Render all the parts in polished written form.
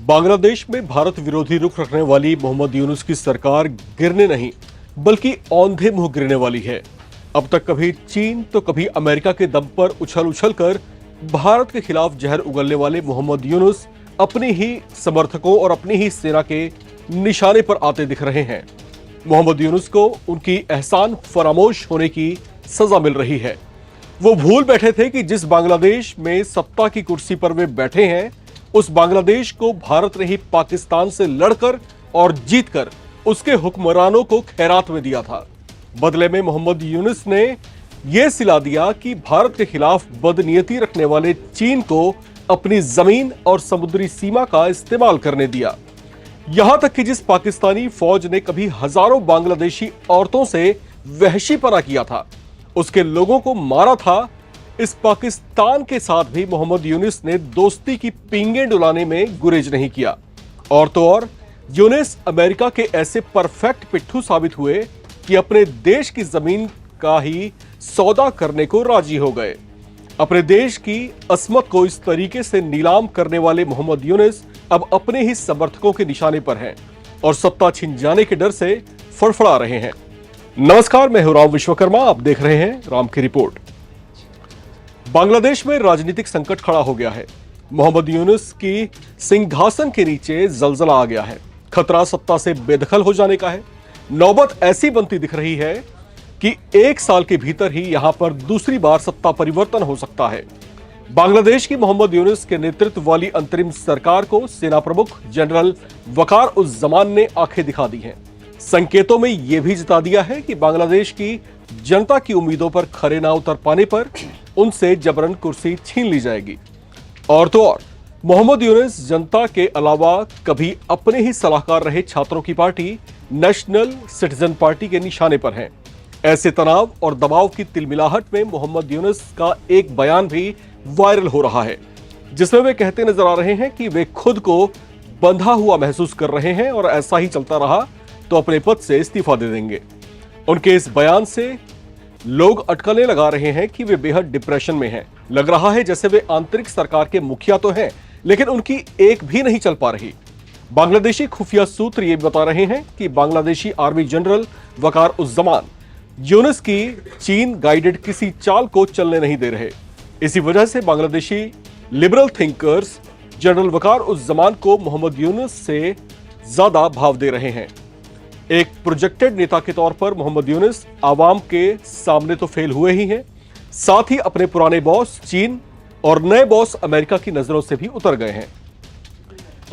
बांग्लादेश में भारत विरोधी रुख रखने वाली मोहम्मद यूनुस की सरकार गिरने नहीं बल्कि औंधे मुंह गिरने वाली है। अब तक कभी चीन तो कभी अमेरिका के दम पर उछल उछल कर भारत के खिलाफ जहर उगलने वाले मोहम्मद यूनुस अपने ही समर्थकों और अपनी ही सेना के निशाने पर आते दिख रहे हैं। मोहम्मद यूनुस को उनकी एहसान फरामोश होने की सजा मिल रही है। वो भूल बैठे थे कि जिस बांग्लादेश में सत्ता की कुर्सी पर वे बैठे हैं, उस बांग्लादेश को भारत ने ही पाकिस्तान से लड़कर और जीतकर उसके हुक्मरानों को खैरात में दिया था। बदले में मोहम्मद यूनुस ने यह सिला दिया कि भारत के खिलाफ बदनीयती रखने वाले चीन को अपनी जमीन और समुद्री सीमा का इस्तेमाल करने दिया। यहां तक कि जिस पाकिस्तानी फौज ने कभी हजारों बांग्लादेशी औरतों से वहशीपना किया था, उसके लोगों को मारा था, इस पाकिस्तान के साथ भी मोहम्मद यूनुस ने दोस्ती की पींगे डुलाने में गुरेज नहीं किया। और तो और यूनुस अमेरिका के ऐसे परफेक्ट पिट्ठू साबित हुए कि अपने देश की जमीन का ही सौदा करने को राजी हो गए। अपने देश की अस्मत को इस तरीके से नीलाम करने वाले मोहम्मद यूनुस अब अपने ही समर्थकों के निशाने पर हैं और सत्ता छिन जाने के डर से फड़फड़ा रहे हैं। नमस्कार, मैं हूं राम विश्वकर्मा, आप देख रहे हैं राम की रिपोर्ट। बांग्लादेश में राजनीतिक संकट खड़ा हो गया है। मोहम्मद यूनुस की सिंहासन के नीचे जलजला आ गया है। खतरा सत्ता से बेदखल हो जाने का है। नौबत ऐसी बनती दिख रही है कि एक साल के भीतर ही यहां पर दूसरी बार सत्ता परिवर्तन हो सकता है। बांग्लादेश की मोहम्मद यूनुस के नेतृत्व वाली अंतरिम सरकार को सेना प्रमुख जनरल वकार उज जमान ने आंखें दिखा दी हैं। संकेतों में यह भी जता दिया है कि बांग्लादेश की जनता की उम्मीदों पर खरे ना उतर पाने पर उनसे जबरन कुर्सी छीन ली जाएगी। और तो और मोहम्मद यूनुस जनता के अलावा कभी अपने ही सलाहकार रहे छात्रों की पार्टी नेशनल सिटीजन पार्टी के निशाने पर हैं। ऐसे तनाव और दबाव की तिलमिलाहट में मोहम्मद यूनुस का एक बयान भी वायरल हो रहा है, जिसमें वे कहते नजर आ रहे हैं कि वे खुद को बंधा हुआ महसूस कर रहे हैं और ऐसा ही चलता रहा तो अपने पद से इस्तीफा दे देंगे। उनके इस बयान से लोग अटकलें लगा रहे हैं कि वे बेहद डिप्रेशन में हैं। लग रहा है जैसे वे आंतरिक सरकार के मुखिया तो हैं, लेकिन उनकी एक भी नहीं चल पा रही। बांग्लादेशी खुफिया सूत्र ये बता रहे हैं कि बांग्लादेशी आर्मी जनरल वकार उज जमान यूनुस की चीन गाइडेड किसी चाल को चलने नहीं दे रहे। इसी वजह से बांग्लादेशी लिबरल थिंकर्स जनरल वकार उज जमान को मोहम्मद यूनुस से ज्यादा भाव दे रहे हैं। एक प्रोजेक्टेड नेता के तौर पर मोहम्मद यूनुस आवाम के सामने तो फेल हुए ही हैं, साथ ही अपने पुराने बॉस चीन और नए बॉस अमेरिका की नजरों से भी उतर गए हैं।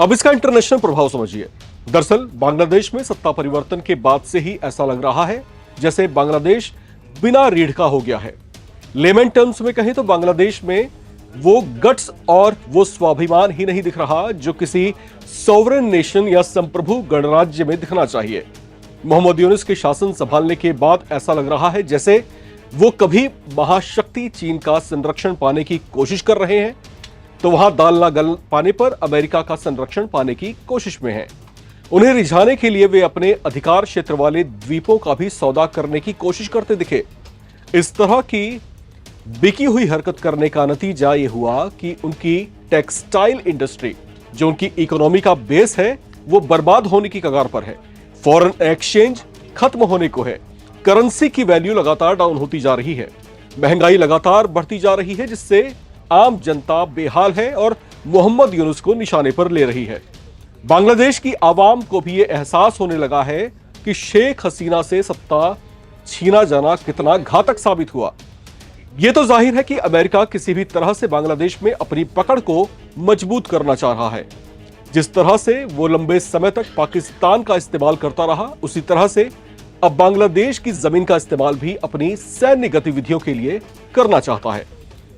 अब इसका इंटरनेशनल प्रभाव समझिए। दरअसल बांग्लादेश में सत्ता परिवर्तन के बाद से ही ऐसा लग रहा है जैसे बांग्लादेश बिना रीढ़ का हो गया है। लेमन टर्म्स में कहें तो बांग्लादेश में वो गट्स और वो स्वाभिमान ही नहीं दिख रहा जो किसी सॉवरेन नेशन या संप्रभु गणराज्य में दिखना चाहिए। मोहम्मद यूनुस के शासन संभालने के बाद ऐसा लग रहा है जैसे वो कभी महाशक्ति चीन का संरक्षण पाने की कोशिश कर रहे हैं तो वहां दाल ना गल पाने पर अमेरिका का संरक्षण पाने की कोशिश में हैं। उन्हें रिझाने के लिए वे अपने अधिकार क्षेत्र वाले द्वीपों का भी सौदा करने की कोशिश करते दिखे। इस तरह की बिकी हुई हरकत करने का नतीजा यह हुआ कि उनकी टेक्सटाइल इंडस्ट्री, जो उनकी इकोनॉमी का बेस है, वो बर्बाद होने की कगार पर है। फॉरेन एक्सचेंज खत्म होने को है। करेंसी की वैल्यू लगातार डाउन होती जा रही है। महंगाई लगातार बढ़ती जा रही है, जिससे आम जनता बेहाल है और मोहम्मद यूनुस को निशाने पर ले रही है। बांग्लादेश की आवाम को भी यह एहसास होने लगा है कि शेख हसीना से सत्ता छीना जाना कितना घातक साबित हुआ। यह तो जाहिर है कि अमेरिका किसी भी तरह से बांग्लादेश में अपनी पकड़ को मजबूत करना चाह रहा है। जिस तरह से वो लंबे समय तक पाकिस्तान का इस्तेमाल करता रहा, उसी तरह से अब बांग्लादेश की जमीन का इस्तेमाल भी अपनी सैन्य गतिविधियों के लिए करना चाहता है।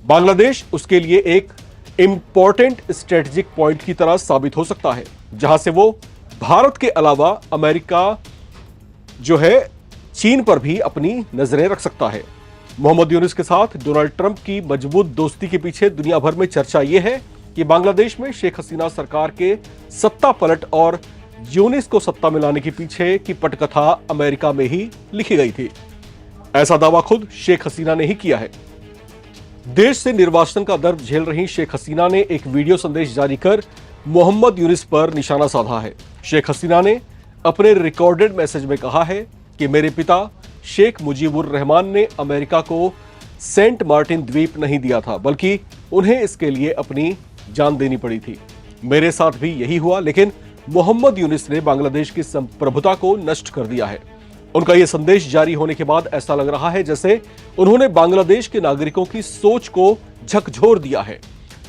बांग्लादेश उसके लिए एक इंपॉर्टेंट स्ट्रेटेजिक पॉइंट की तरह साबित हो सकता है, जहां से वो भारत के अलावा अमेरिका जो है चीन पर भी अपनी नजरें रख सकता है। मोहम्मद यूनुस के साथ डोनाल्ड ट्रंप की मजबूत दोस्ती के पीछे दुनिया भर में चर्चा यह है कि बांग्लादेश में शेख हसीना सरकार के सत्ता पलट और यूनुस को सत्ता में लाने के पीछे की पटकथा अमेरिका में ही लिखी गई थी। ऐसा दावा खुद शेख हसीना ने ही किया है। देश से निर्वासन का दर्द झेल रही शेख हसीना ने एक वीडियो संदेश जारी कर मोहम्मद यूनिस पर निशाना साधा है। शेख हसीना ने अपने रिकॉर्डेड मैसेज में कहा है कि मेरे पिता शेख मुजीबुर रहमान ने अमेरिका को सेंट मार्टिन द्वीप नहीं दिया था, बल्कि उन्हें इसके लिए अपनी जान देनी पड़ी थी। मेरे साथ भी यही हुआ, लेकिन मोहम्मद यूनिस ने बांग्लादेश की संप्रभुता को नष्ट कर दिया है। उनका यह संदेश जारी होने के बाद ऐसा लग रहा है जैसे उन्होंने बांग्लादेश के नागरिकों की सोच को झकझोर दिया है।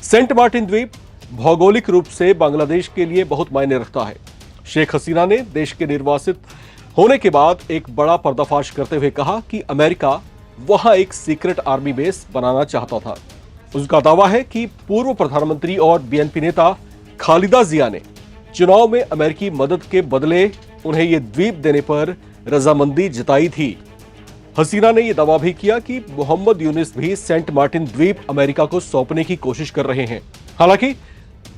सेंट मार्टिन द्वीप भौगोलिक रूप से बांग्लादेश के लिए बहुत मायने रखता है। शेख हसीना ने देश के निर्वासित होने के बाद एक बड़ा पर्दाफाश करते हुए कहा कि अमेरिका वहां एक सीक्रेट आर्मी बेस बनाना चाहता था। उसका दावा है कि पूर्व प्रधानमंत्री और बीएनपी नेता खालिदा जिया ने चुनाव में अमेरिकी मदद के बदले उन्हें यह द्वीप देने पर रजामंदी जताई थी। हसीना ने यह दावा भी किया कि मोहम्मद यूनिस भी सेंट मार्टिन द्वीप अमेरिका को सौंपने की कोशिश कर रहे हैं। हालांकि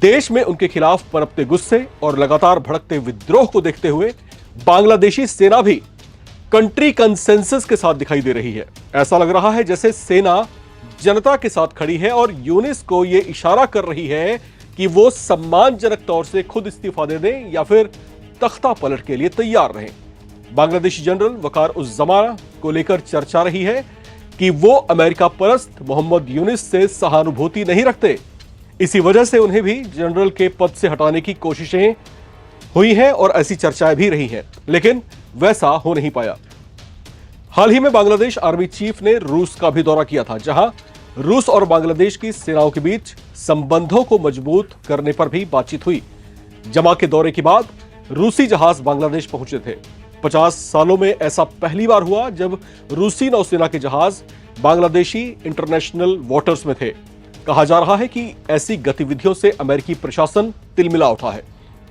देश में उनके खिलाफ पनपते गुस्से और लगातार भड़कते विद्रोह को देखते हुए बांग्लादेशी सेना भी कंट्री कंसेंसस के साथ दिखाई दे रही है। ऐसा लग रहा है जैसे सेना जनता के साथ खड़ी है और यूनिस को यह इशारा कर रही है कि वो सम्मानजनक तौर से खुद इस्तीफा दे दें या फिर तख्ता पलट के लिए तैयार रहें। बांग्लादेशी जनरल वकार उस जमाना को लेकर चर्चा रही है कि वो अमेरिका परस्त मोहम्मद यूनिस से सहानुभूति नहीं रखते। इसी वजह से उन्हें भी जनरल के पद से हटाने की कोशिशें हुई हैं और ऐसी चर्चाएं भी रही हैं, लेकिन वैसा हो नहीं पाया। हाल ही में बांग्लादेश आर्मी चीफ ने रूस का भी दौरा किया था, जहां रूस और बांग्लादेश की सेनाओं के बीच संबंधों को मजबूत करने पर भी बातचीत हुई। जमा के दौरे के बाद रूसी जहाज बांग्लादेश पहुंचे थे। 50 सालों में ऐसा पहली बार हुआ जब रूसी नौसेना के जहाज बांग्लादेशी इंटरनेशनल वाटर्स में थे। कहा जा रहा है कि ऐसी गतिविधियों से अमेरिकी प्रशासन तिलमिला उठा है,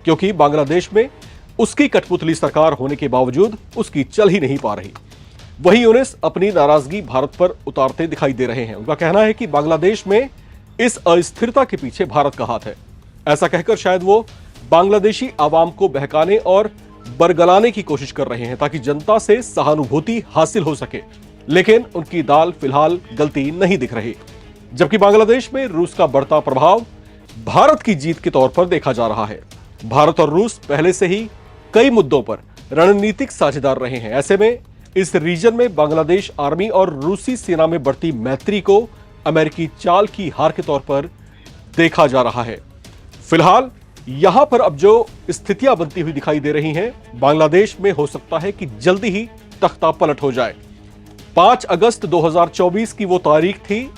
क्योंकि बांग्लादेश में उसकी कठपुतली सरकार होने के बावजूद उसकी चल ही नहीं पा रही। वहीं यूनिस अपनी नाराजगी भारत पर उतारते दिखाई दे रहे हैं। उनका कहना है कि बांग्लादेश में इस अस्थिरता के पीछे भारत का हाथ है। ऐसा कहकर शायद वो बांग्लादेशी आवाम को बहकाने और बरगलाने की कोशिश कर रहे हैं ताकि जनता से सहानुभूति हासिल हो सके, लेकिन उनकी दाल फिलहाल गलती नहीं दिख रही। जबकि बांग्लादेश में रूस का बढ़ता प्रभाव भारत की जीत के तौर पर देखा जा रहा है। भारत और रूस पहले से ही कई मुद्दों पर रणनीतिक साझेदार रहे हैं। ऐसे में इस रीजन में बांग्लादेश आर्मी और रूसी सेना में बढ़ती मैत्री को अमेरिकी चाल की हार के तौर पर देखा जा रहा है। फिलहाल यहां पर अब जो स्थितियां बनती हुई दिखाई दे रही हैं, बांग्लादेश में हो सकता है कि जल्दी ही तख्ता पलट हो जाए। 5 अगस्त 2024 की वो तारीख थी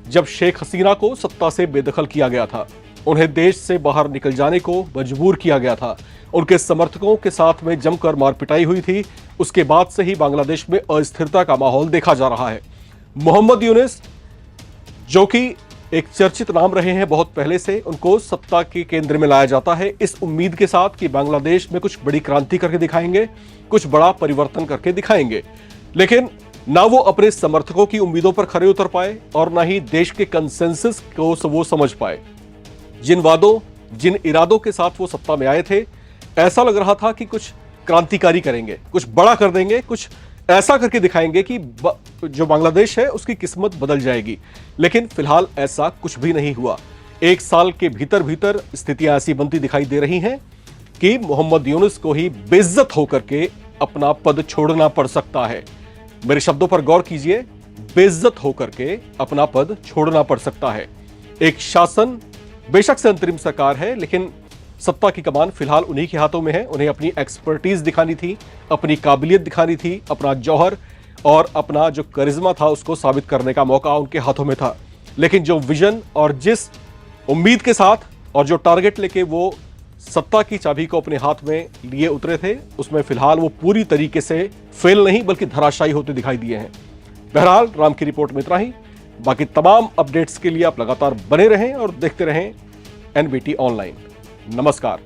जब शेख हसीना को सत्ता से बेदखल किया गया था। उन्हें देश से बाहर निकल जाने को मजबूर किया गया था। उनके समर्थकों के साथ में जमकर मारपिटाई हुई थी। उसके बाद से ही बांग्लादेश में अस्थिरता का माहौल देखा जा रहा है। मोहम्मद यूनिस, जो कि एक चर्चित नाम रहे हैं बहुत पहले से, उनको सत्ता के केंद्र में लाया जाता है इस उम्मीद के साथ कि बांग्लादेश में कुछ बड़ी क्रांति करके दिखाएंगे, कुछ बड़ा परिवर्तन करके दिखाएंगे। लेकिन ना वो अपने समर्थकों की उम्मीदों पर खरे उतर पाए और ना ही देश के कंसेंसस को वो समझ पाए। जिन वादों, जिन इरादों के साथ वो सत्ता में आए थे, ऐसा लग रहा था कि कुछ क्रांतिकारी करेंगे, कुछ बड़ा कर देंगे, कुछ ऐसा करके दिखाएंगे कि जो बांग्लादेश है उसकी किस्मत बदल जाएगी। लेकिन फिलहाल ऐसा कुछ भी नहीं हुआ। 1 साल के भीतर भीतर स्थितियां ऐसी बनती दिखाई दे रही हैं कि मोहम्मद यूनुस को ही बेइज्जत होकर के अपना पद छोड़ना पड़ सकता है। मेरे शब्दों पर गौर कीजिए, बेइज्जत होकर के अपना पद छोड़ना पड़ सकता है। एक शासन बेशक से अंतरिम सरकार है, लेकिन सत्ता की कमान फिलहाल उन्हीं के हाथों में है। उन्हें अपनी एक्सपर्टीज दिखानी थी, अपनी काबिलियत दिखानी थी, अपना जौहर और अपना जो करिश्मा था उसको साबित करने का मौका उनके हाथों में था। लेकिन जो विजन और जिस उम्मीद के साथ और जो टारगेट लेके वो सत्ता की चाबी को अपने हाथ में लिए उतरे थे, उसमें फिलहाल वो पूरी तरीके से फेल नहीं बल्कि धराशायी होते दिखाई दिए हैं। बहरहाल राम की रिपोर्ट में इतना ही। बाकी तमाम अपडेट्स के लिए आप लगातार बने रहें और देखते रहें एनबीटी ऑनलाइन। नमस्कार।